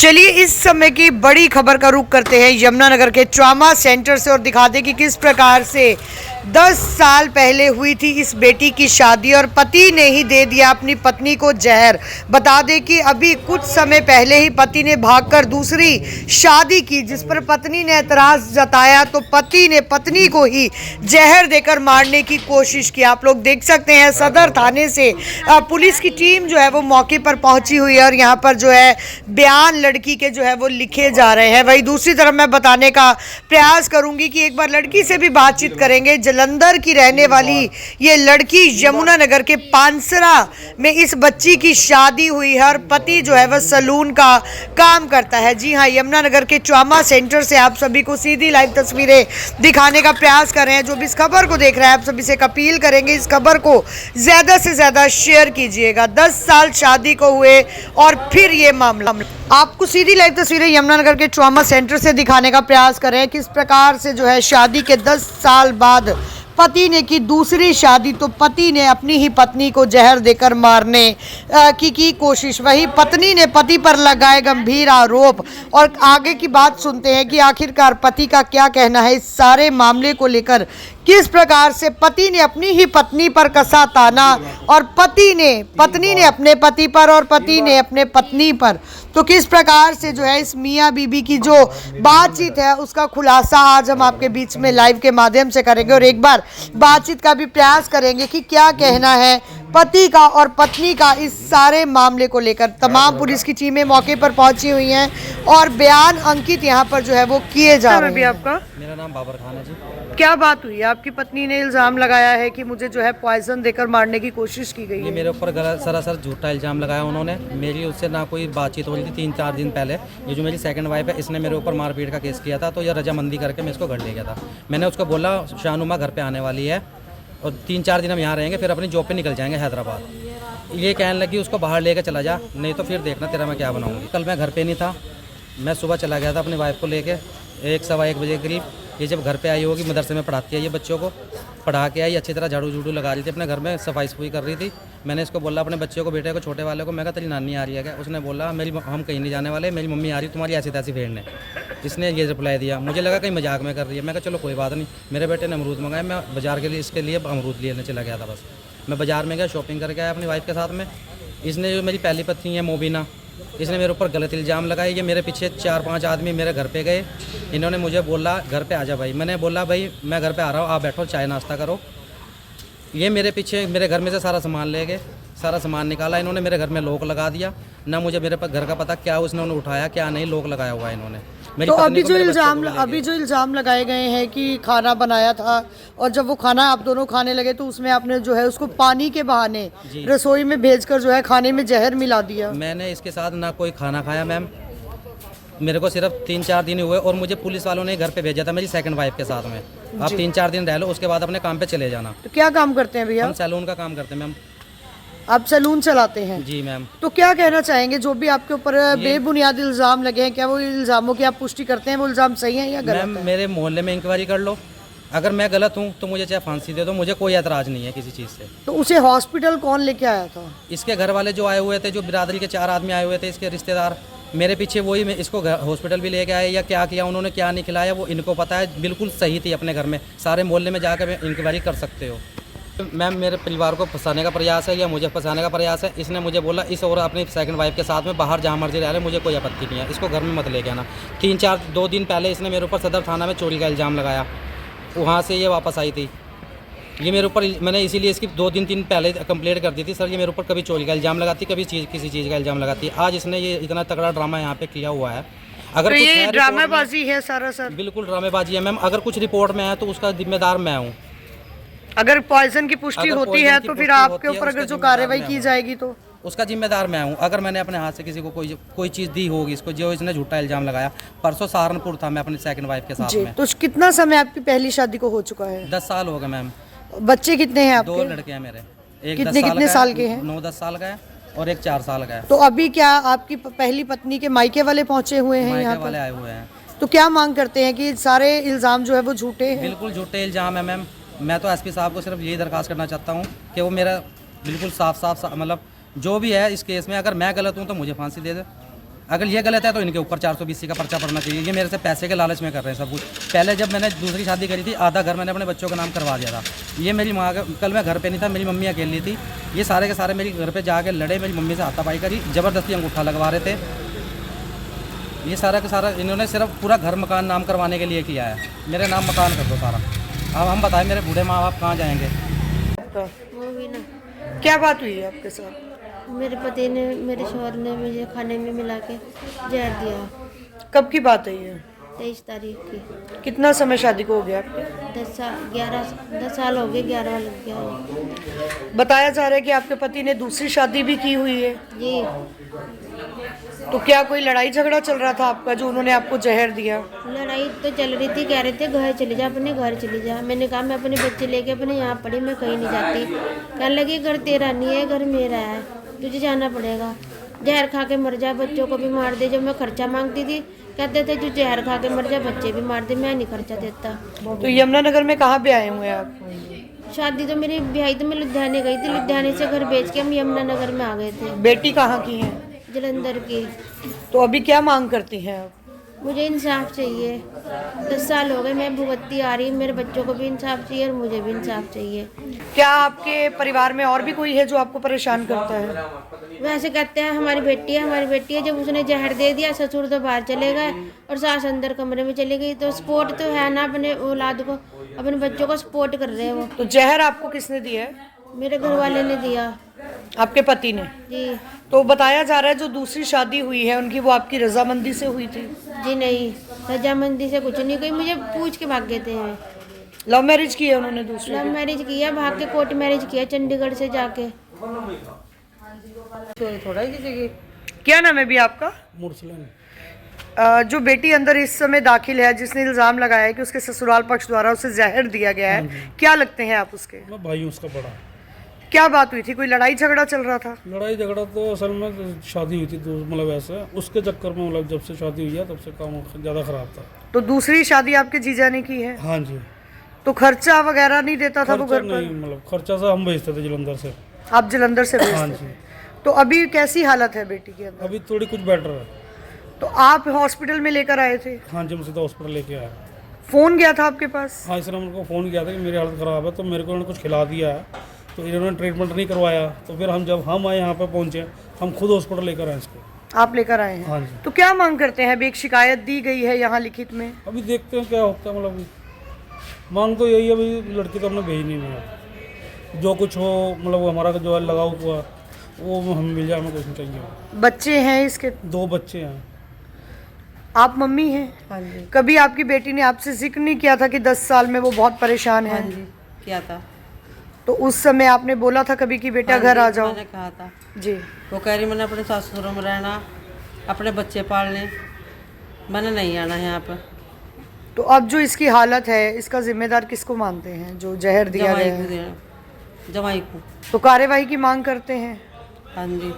चलिए इस समय की बड़ी खबर का रुख करते हैं यमुनानगर के ट्रॉमा सेंटर से और दिखाते कि किस प्रकार से 10 साल पहले हुई थी इस बेटी की शादी और पति ने ही दे दिया अपनी पत्नी को जहर। बता दें कि अभी कुछ समय पहले ही पति ने भागकर दूसरी शादी की, जिस पर पत्नी ने एतराज जताया तो पति ने पत्नी को ही जहर देकर मारने की कोशिश की। आप लोग देख सकते हैं सदर थाने से पुलिस की टीम जो है वो मौके पर पहुंची हुई है और यहाँ पर जो है बयान लड़की के जो है वो लिखे जा रहे हैं। वहीं दूसरी तरफ मैं बताने का प्रयास करूंगी कि एक बार लड़की से भी बातचीत करेंगे। जलंधर की रहने वाली ये लड़की यमुनानगर के पानसरा में इस बच्ची की शादी हुई है और पति जो है वह सलून का काम करता है। जी हाँ, यमुनानगर के ट्रॉमा सेंटर से आप सभी को सीधी लाइव तस्वीरें दिखाने का प्रयास कर रहे हैं। जो भी इस खबर को देख रहे हैं आप सभी से अपील करेंगे इस खबर को ज्यादा से ज्यादा शेयर कीजिएगा। 10 साल शादी को हुए और फिर ये मामला आपको सीधी लाइव तस्वीरें यमुनानगर के ट्रॉमा सेंटर से दिखाने का प्रयास कर रहे हैं। किस प्रकार से जो है शादी के 10 साल बाद पति ने की दूसरी शादी, तो पति ने अपनी ही पत्नी को जहर देकर मारने की कोशिश। वही पत्नी ने पति पर लगाए गंभीर आरोप और आगे की बात सुनते हैं कि आखिरकार पति का क्या कहना है इस सारे मामले को लेकर। किस प्रकार से पति ने अपनी ही पत्नी पर कसा ताना और पत्नी ने अपने पति पर और पति ने अपने पत्नी पर, तो किस प्रकार से जो है इस मियाँ बीबी की जो बातचीत है उसका खुलासा आज हम आपके बीच में लाइव के माध्यम से करेंगे और एक बार बातचीत का भी प्रयास करेंगे कि क्या कहना है पति का और पत्नी का इस सारे मामले को लेकर। तमाम पुलिस की टीमें मौके पर पहुंची हुई हैं और बयान अंकित यहां पर जो है वो किए जा रहे हैं। आपका? मेरा नाम बाबर खान है जी। क्या बात हुई? आपकी पत्नी ने इल्जाम लगाया है कि मुझे जो है पॉइजन देकर मारने की कोशिश की गई है। ये मेरे ऊपर सरासर झूठा इल्जाम लगाया उन्होंने। मेरी उससे ना कोई बातचीत हो रही थी। 3-4 दिन पहले ये जो मेरी सेकंड वाइफ है इसने मेरे ऊपर मारपीट का केस किया था, तो यह रजामंदी करके मैं इसको घर ले गया था। मैंने उसको बोला शानुमा घर पे आने वाली है और 3-4 दिन हम यहाँ रहेंगे, फिर अपनी जॉब पे निकल जाएंगे हैदराबाद। ये कहने लगी उसको बाहर लेकर चला जा, नहीं तो फिर देखना तेरा मैं क्या बनाऊँगी। कल मैं घर पे नहीं था, मैं सुबह चला गया था अपनी वाइफ को लेके 1-1:15 बजे के करीब। ये जब घर पे आई होगी, मदरसे में पढ़ाती है ये बच्चों को, पढ़ा के आई, अच्छी तरह झाड़ू झूड़ू लगा रही थी, अपने घर में सफाई सफाई कर रही थी। मैंने इसको बोला अपने बच्चे को, बेटे को, छोटे वाले को, मैं कहा तेरी नानी आ रही है क्या? उसने बोला हम कहीं नहीं जाने वाले, मेरी मम्मी आ रही, तुम्हारी ऐसी तैसी फेरने। इसने ये रिप्लाई दिया। मुझे लगा कहीं मजाक में कर रही है। मैं कहा चलो कोई बात नहीं। मेरे बेटे ने अमरूद मंगाए, मैं बाजार के लिए इसके लिए अमरूद लेने चला गया था। बस मैं बाजार में गया, शॉपिंग करके आया अपनी वाइफ के साथ में। इसने जो मेरी पहली पत्नी है मोबिना, इसने मेरे ऊपर गलत इल्ज़ाम लगाए। ये मेरे पीछे 4-5 आदमी मेरे घर पे गए। इन्होंने मुझे बोला घर पे आजा भाई। मैंने बोला भाई मैं घर पे आ रहा हूँ, आप बैठो चाय नाश्ता करो। ये मेरे पीछे मेरे घर में से सारा सामान ले गए, सारा सामान निकाला इन्होंने। मेरे घर में लॉक लगा दिया, ना मुझे मेरे पर घर का पता क्या उसने उठाया क्या नहीं, लॉक लगाया हुआ है इन्होंने। तो अभी जो इल्ज़ाम लगाए गए हैं कि खाना बनाया था और जब वो खाना आप दोनों खाने लगे तो उसमें आपने जो है उसको पानी के बहाने रसोई में भेजकर जो है खाने में जहर मिला दिया। मैंने इसके साथ ना कोई खाना खाया मैम, मेरे को सिर्फ 3-4 दिन हुए और मुझे पुलिस वालों ने घर पे भेजा था मेरी सेकंड वाइफ के साथ में। आप 3-4 दिन रह लो, उसके बाद अपने काम पे चले जाना। तो क्या काम करते हैं भैया? हम सैलून का काम करते हैं मैम। आप सैलून चलाते हैं? जी मैम। तो क्या कहना चाहेंगे जो भी आपके ऊपर बेबुनियाद इल्जाम लगे हैं, क्या वो इल्जामों की आप पुष्टि करते हैं? वो इल्जाम सही है या गलत है? मैम मेरे मोहल्ले में इंक्वायरी कर लो, अगर मैं गलत हूँ तो मुझे चाहे फांसी दे दो, मुझे कोई एतराज़ नहीं है किसी चीज़ से। तो उसे हॉस्पिटल कौन लेके आया था? इसके घर वाले जो आए हुए थे, जो बिरादरी के 4 आदमी आए हुए थे, इसके रिश्तेदार मेरे पीछे, वही मैं इसको हॉस्पिटल भी लेके आए। या क्या किया उन्होंने, क्या नहीं खिलाया, वो इनको पता है। बिल्कुल सही थी अपने घर में, सारे मोहल्ले में जाकर इंक्वायरी कर सकते हो। मैम मेरे परिवार को फंसाने का प्रयास है या मुझे फंसाने का प्रयास है। इसने मुझे बोला इस और अपनी सेकंड वाइफ के साथ में बाहर जहाँ मर्जी रह रहे, मुझे कोई आपत्ति नहीं है, इसको घर में मत लेके आना। 2 दिन पहले इसने मेरे ऊपर सदर थाना में चोरी का इल्ज़ाम लगाया, वहाँ से ये वापस आई थी। ये मेरे ऊपर, मैंने इसीलिए इसकी 2-3 पहले कंप्लेंट कर दी थी, सर ये मेरे ऊपर कभी चोरी का इल्ज़ाम लगाती, कभी किसी चीज़ का इल्ज़ाम लगाती। आज इसने ये इतना तगड़ा ड्रामा यहाँ पे किया हुआ है। अगर तो ये ड्रामेबाजी है सारा सर? बिल्कुल ड्रामेबाजी है मैम। अगर कुछ रिपोर्ट में है तो उसका जिम्मेदार मैं हूँ। अगर पॉइजन की पुष्टि होती है तो फिर आपके ऊपर अगर जो कार्रवाई की जाएगी तो उसका जिम्मेदार मैं हूँ। अगर मैंने अपने हाथ से किसी को कोई चीज़ दी होगी इसको, जो इसने झूठा इल्ज़ाम लगाया। परसों सहारनपुर था मैं अपनी सेकंड वाइफ के साथ में। तो कितना समय आपकी पहली शादी को हो चुका है? 10 साल हो गए मैम। बच्चे कितने हैं आपके? 2 लड़के हैं मेरे। एक कितने साल के हैं? 9-10 साल का है और एक 4 साल का है। तो अभी क्या आपकी पहली पत्नी के मायके वाले पहुंचे हुए हैं? यहाँ वाले आए हुए हैं। तो क्या मांग करते हैं कि सारे इल्जाम जो है वो झूठे हैं? बिल्कुल झूठे इल्जाम है मैम। मैं तो एसपी साहब को सिर्फ यही दरखास्त करना चाहता हूँ कि वो मेरा बिल्कुल साफ मतलब जो भी है इस केस में, अगर मैं गलत हूँ तो मुझे फांसी दे दे। अगर ये गलत है तो इनके ऊपर 420 का पर्चा पड़ना चाहिए। ये मेरे से पैसे के लालच में कर रहे हैं सब कुछ। पहले जब मैंने दूसरी शादी करी थी, आधा घर मैंने अपने बच्चों का नाम करवा दिया था। ये मेरी माँ का, कल मैं घर पे नहीं था, मेरी मम्मी अकेली थी। ये सारे के सारे मेरी घर पे जाके लड़े, मेरी मम्मी से हाथापाई करी, ज़बरदस्ती अंगूठा लगवा रहे थे। ये सारा का सारा इन्होंने सिर्फ पूरा घर मकान नाम करवाने के लिए किया है। मेरे नाम मकान कर दो सारा। अब हम बताएं मेरे बूढ़े माँ बाप कहाँ जाएंगे? वो भी ना, क्या बात हुई है आपके साथ? मेरे पति ने, मेरे शौहर ने मुझे खाने में मिला के जहर दिया। कब की बात है ये? 23 तारीख की। कितना समय शादी को हो गया आपके? 10 साल हो गए, 11 लग गया। बताया जा रहा है कि आपके पति ने दूसरी शादी भी की हुई है। जी, तो क्या कोई लड़ाई झगड़ा चल रहा था आपका जो उन्होंने आपको जहर दिया? लड़ाई तो चल रही थी। कह रहे थे घर चले जा, अपने घर चले जा। मैंने कहा मैं अपने बच्चे लेके अपने यहाँ पड़ी, मैं कहीं नहीं जाती। कहने लगी घर तेरा नहीं है, घर मेरा है, तुझे जाना पड़ेगा। जहर खा के मर जा, बच्चों को भी मार दे। जब मैं खर्चा मांगती थी कहते थे जो जहर खा के मर जा, बच्चे भी मार दे, मैं नहीं खर्चा देता। तो यमुनानगर में कहाँ पे आए हुए हैं आप? शादी तो मेरी ब्याही तो मैं लुधियाने गई थी, लुधियाने से घर बेच के हम यमुनानगर में आ गए थे। बेटी कहाँ की है? जलंधर की। तो अभी क्या मांग करती हैं आप? मुझे इंसाफ चाहिए। 10 साल हो गए मैं भुगतती आ रही, मेरे बच्चों को भी इंसाफ चाहिए और मुझे भी इंसाफ चाहिए। क्या आपके परिवार में और भी कोई है जो आपको परेशान करता है? वैसे कहते हैं हमारी बेटी है, हमारी बेटी है। जब उसने जहर दे दिया, ससुर तो बाहर चले गए और सास अंदर कमरे में चली गई। तो सपोर्ट तो है ना, अपने औलाद को, अपने बच्चों को सपोर्ट कर रहे हैं वो। तो जहर आपको किसने दिया है? मेरे घर वाले ने दिया। आपके पति ने? जी। तो बताया जा रहा है जो दूसरी शादी हुई है उनकी, वो आपकी रजामंदी से हुई थी? जी नहीं, रजामंदी से कुछ नहीं, कोई मुझे पूछ के भाग गए थे। लव मैरिज की है उन्होंने दूसरी? लव मैरिज किया, भाग के कोर्ट मैरिज किया चंडीगढ़ से जाके। क्या नाम है भी आपका? जो बेटी अंदर इस समय दाखिल है, जिसने इल्जाम लगाया है कि उसके ससुराल पक्ष द्वारा उसे जहर दिया गया है, क्या लगते हैं आप उसके? मैं भाई हूँ उसका बड़ा। क्या बात हुई थी? कोई लड़ाई झगड़ा चल रहा था? लड़ाई झगड़ा तो असल में शादी हुई थी मतलब ऐसे उसके चक्कर में, मतलब जब से शादी हुई है तब से काम ज़्यादा ख़राब था। तो दूसरी शादी आपके जीजा ने की है? हाँ जी। तो खर्चा वगैरह नहीं देता था वो खर्चा घर पर? नहीं, मतलब खर्चा से हम भेजते थे जलंधर से। आप जलंधर से हाँ भेजते जी। थे? तो अभी कैसी हालत है बेटी की अंदर? अभी थोड़ी कुछ बेटर है। तो आप हॉस्पिटल में लेकर आए थे? हाँ जी, हम सीधा हॉस्पिटल लेके आए। फोन गया था आपके पास? हाँ, इसने मेरे को फ़ोन किया था कि मेरी हालत ख़राब है, तो मेरे को उन्होंने कुछ खिला दिया है, तो इन्होंने ट्रीटमेंट नहीं करवाया। तो फिर जब हम आए यहाँ पर पहुँचे, हम खुद हॉस्पिटल लेकर आए इसको। आप लेकर आए हैं? हाँ जी। तो क्या मांग करते हैं? अभी एक शिकायत दी गई है यहाँ लिखित में। अभी देखते हैं क्या होता है। मतलब मांग तो यही है, अभी लड़की तो हमने भेजनी नहीं है। जो कुछ हो, मतलब हमारा जो है लगा हुआ वो हमें मिल जाए, हमें कुछ नहीं चाहिए। बच्चे हैं इसके? 2 बच्चे हैं। आप मम्मी हैं? हाँ जी। कभी आपकी बेटी ने आपसे जिक्र नहीं किया था कि 10 साल में वो बहुत परेशान हाँ है? जी, किया था। तो उस समय आपने बोला था कभी कि बेटा हाँ घर जी, आ जाओ? मैंने कहा था। जी। वो कह रही मैंने अपने सासुरों में रहना, अपने बच्चे पालने, मैंने नहीं आना यहाँ पर। तो अब जो इसकी हालत है, इसका जिम्मेदार किसको मानते हैं जो जहर दिया जमाई गया को है? देना, जमाई को। तो कार्यवाही की मांग करते हैं? हाँ जी।